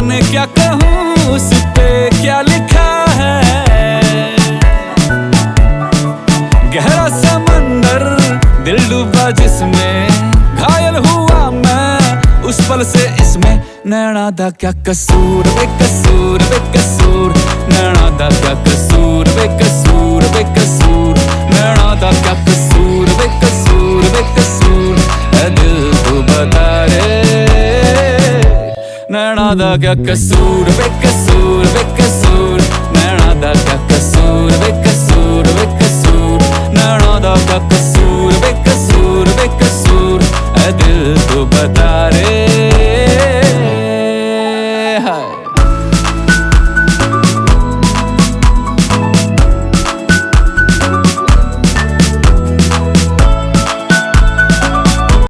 जाने क्या कहूँ उस पे क्या लिखा है। गहरा समंदर दिल डूबा जिसमें, घायल हुआ मैं उस पल से इसमें। नैना दा क्या कसूर बेकसूर बेकसूर, नैना दा क्या कसूर बेकसूर बेकसूर, नैना दा क्या कसूर बेकसूर बेकसूर, ऐ दिल तू बता रे। नैना दा क्या कसूर बेकसूर बेकसूर, नैना दा क्या कसूर बेकसूर बेकसूर, नैना दा क्या कसूर बेकसूर बेकसूर, ऐ दिल तू बता रे।